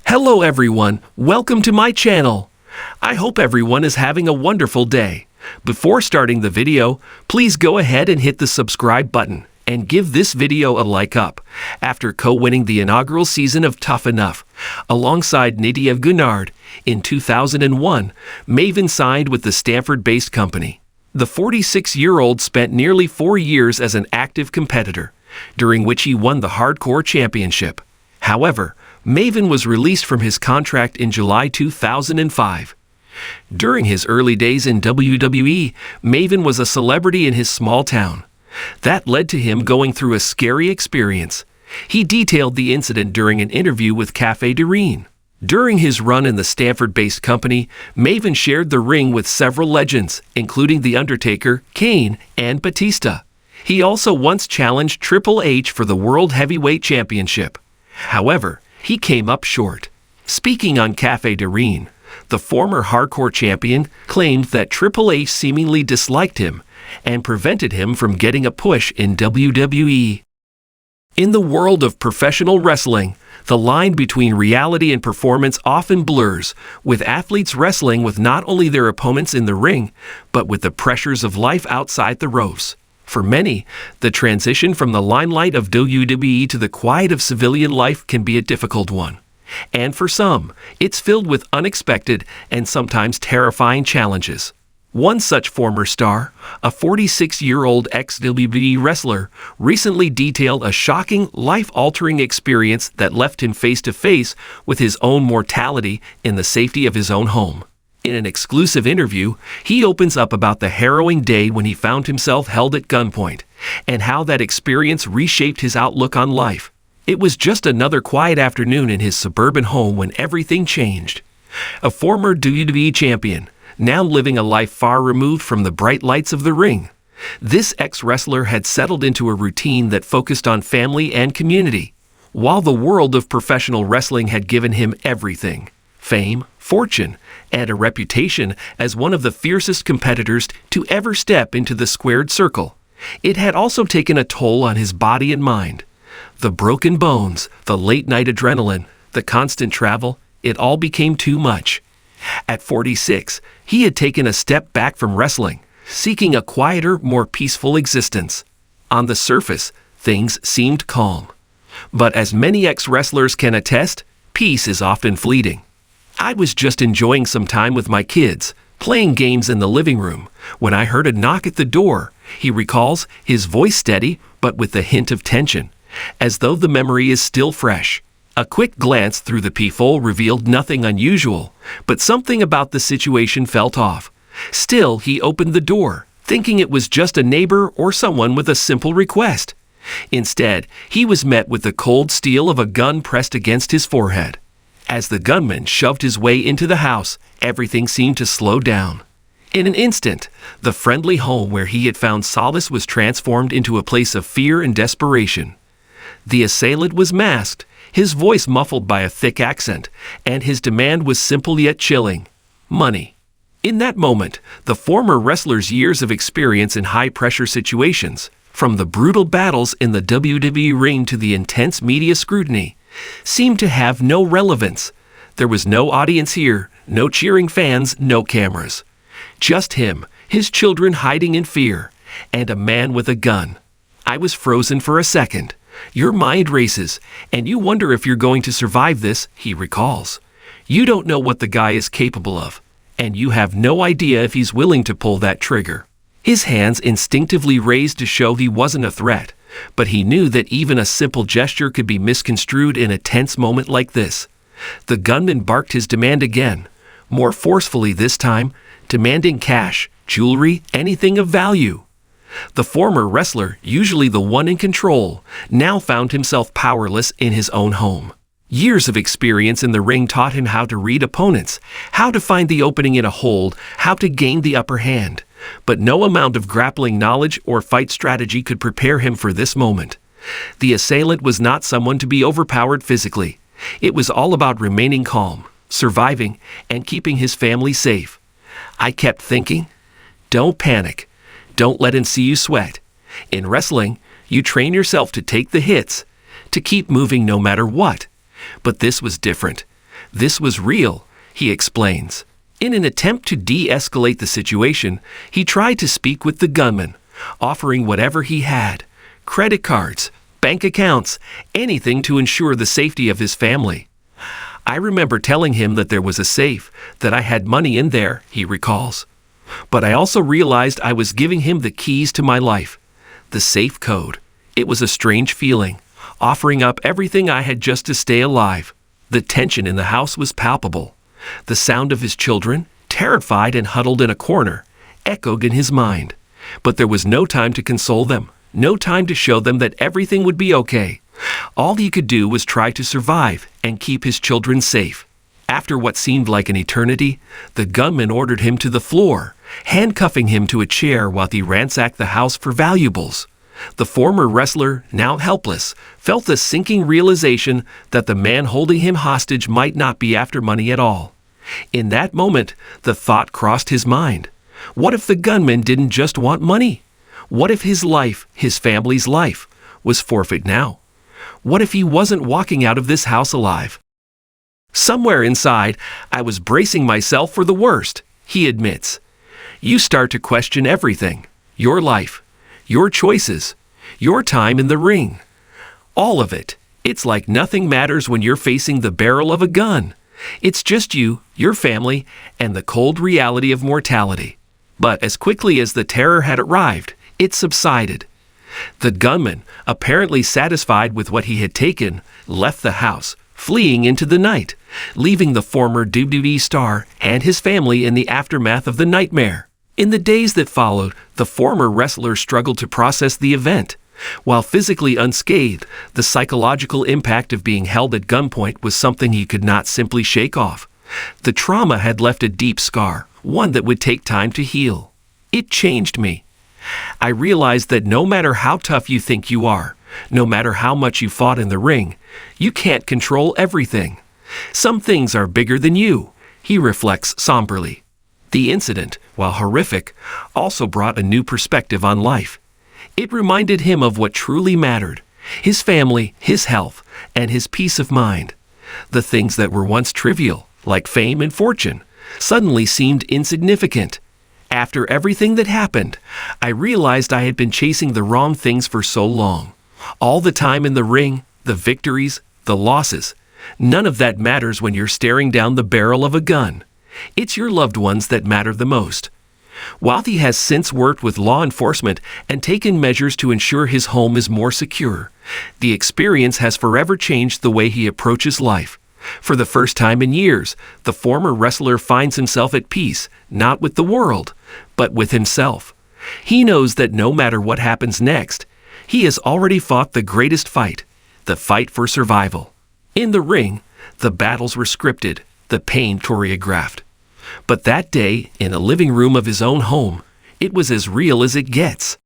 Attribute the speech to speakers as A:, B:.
A: Hello everyone, welcome to my channel. I hope everyone is having a wonderful day. Before starting the video, please go ahead and hit the subscribe button and give this video a like up. After co-winning the inaugural season of Tough Enough, alongside Nadia Gunnard, in 2001, Maven signed with the Stanford-based company. The 46-year-old spent nearly 4 years as an active competitor, during which he won the Hardcore Championship. However, Maven was released from his contract in July 2005. During his early days in WWE, Maven was a celebrity in his small town. That led to him going through a scary experience. He detailed the incident during an interview with Cafe de Reen. During his run in the Stanford-based company, Maven shared the ring with several legends, including The Undertaker, Kane, and Batista. He also once challenged Triple H for the World Heavyweight Championship. However, he came up short. Speaking on Cafe de Reen, the former Hardcore champion claimed that Triple H seemingly disliked him and prevented him from getting a push in WWE. In the world of professional wrestling, the line between reality and performance often blurs, with athletes wrestling with not only their opponents in the ring, but with the pressures of life outside the ropes. For many, the transition from the limelight of WWE to the quiet of civilian life can be a difficult one. And for some, it's filled with unexpected and sometimes terrifying challenges. One such former star, a 46-year-old ex-WWE wrestler, recently detailed a shocking, life-altering experience that left him face-to-face with his own mortality in the safety of his own home. In an exclusive interview, he opens up about the harrowing day when he found himself held at gunpoint, and how that experience reshaped his outlook on life. It was just another quiet afternoon in his suburban home when everything changed. A former WWE champion, now living a life far removed from the bright lights of the ring, this ex-wrestler had settled into a routine that focused on family and community. While the world of professional wrestling had given him everything, fame, fortune, and a reputation as one of the fiercest competitors to ever step into the squared circle, it had also taken a toll on his body and mind. The broken bones, the late-night adrenaline, the constant travel, it all became too much. At 46, he had taken a step back from wrestling, seeking a quieter, more peaceful existence. On the surface, things seemed calm. But as many ex-wrestlers can attest, peace is often fleeting. I was just enjoying some time with my kids, playing games in the living room, when I heard a knock at the door, he recalls, his voice steady but with a hint of tension, as though the memory is still fresh. A quick glance through the peephole revealed nothing unusual, but something about the situation felt off. Still, he opened the door, thinking it was just a neighbor or someone with a simple request. Instead, he was met with the cold steel of a gun pressed against his forehead. As the gunman shoved his way into the house, everything seemed to slow down. In an instant, the friendly home where he had found solace was transformed into a place of fear and desperation. The assailant was masked, his voice muffled by a thick accent, and his demand was simple yet chilling: money. In that moment, the former wrestler's years of experience in high-pressure situations, from the brutal battles in the WWE ring to the intense media scrutiny, seemed to have no relevance. There was no audience here, no cheering fans, no cameras. Just him, his children hiding in fear, and a man with a gun. I was frozen for a second. Your mind races, and you wonder if you're going to survive this, he recalls. You don't know what the guy is capable of, and you have no idea if he's willing to pull that trigger. His hands instinctively raised to show he wasn't a threat, but he knew that even a simple gesture could be misconstrued in a tense moment like this. The gunman barked his demand again, more forcefully this time, demanding cash, jewelry, anything of value. The former wrestler, usually the one in control, now found himself powerless in his own home. Years of experience in the ring taught him how to read opponents, how to find the opening in a hold, how to gain the upper hand. But no amount of grappling knowledge or fight strategy could prepare him for this moment. The assailant was not someone to be overpowered physically. It was all about remaining calm, surviving, and keeping his family safe. I kept thinking, don't panic. Don't let him see you sweat. In wrestling, you train yourself to take the hits, to keep moving no matter what. But this was different. This was real, he explains. In an attempt to de-escalate the situation, he tried to speak with the gunman, offering whatever he had: credit cards, bank accounts, anything to ensure the safety of his family. I remember telling him that there was a safe, that I had money in there, he recalls. But I also realized I was giving him the keys to my life, the safe code. It was a strange feeling, offering up everything I had just to stay alive. The tension in the house was palpable. The sound of his children, terrified and huddled in a corner, echoed in his mind. But there was no time to console them, no time to show them that everything would be okay. All he could do was try to survive and keep his children safe. After what seemed like an eternity, the gunman ordered him to the floor, handcuffing him to a chair while he ransacked the house for valuables. The former wrestler, now helpless, felt the sinking realization that the man holding him hostage might not be after money at all. In that moment, the thought crossed his mind. What if the gunman didn't just want money? What if his life, his family's life, was forfeit now? What if he wasn't walking out of this house alive? Somewhere inside, I was bracing myself for the worst, he admits. You start to question everything: your life, your choices, your time in the ring. All of it. It's like nothing matters when you're facing the barrel of a gun. It's just you, your family, and the cold reality of mortality. But as quickly as the terror had arrived, it subsided. The gunman, apparently satisfied with what he had taken, left the house, fleeing into the night, leaving the former WWE star and his family in the aftermath of the nightmare. In the days that followed, the former wrestler struggled to process the event. While physically unscathed, the psychological impact of being held at gunpoint was something he could not simply shake off. The trauma had left a deep scar, one that would take time to heal. It changed me. I realized that no matter how tough you think you are, no matter how much you fought in the ring, you can't control everything. Some things are bigger than you, he reflects somberly. The incident, while horrific, also brought a new perspective on life. It reminded him of what truly mattered: his family, his health, and his peace of mind. The things that were once trivial, like fame and fortune, suddenly seemed insignificant. After everything that happened, I realized I had been chasing the wrong things for so long. All the time in the ring, the victories, the losses. None of that matters when you're staring down the barrel of a gun. It's your loved ones that matter the most. While he has since worked with law enforcement and taken measures to ensure his home is more secure, the experience has forever changed the way he approaches life. For the first time in years, the former wrestler finds himself at peace, not with the world, but with himself. He knows that no matter what happens next, he has already fought the greatest fight, the fight for survival. In the ring, the battles were scripted, the pain choreographed. But that day, in a living room of his own home, it was as real as it gets.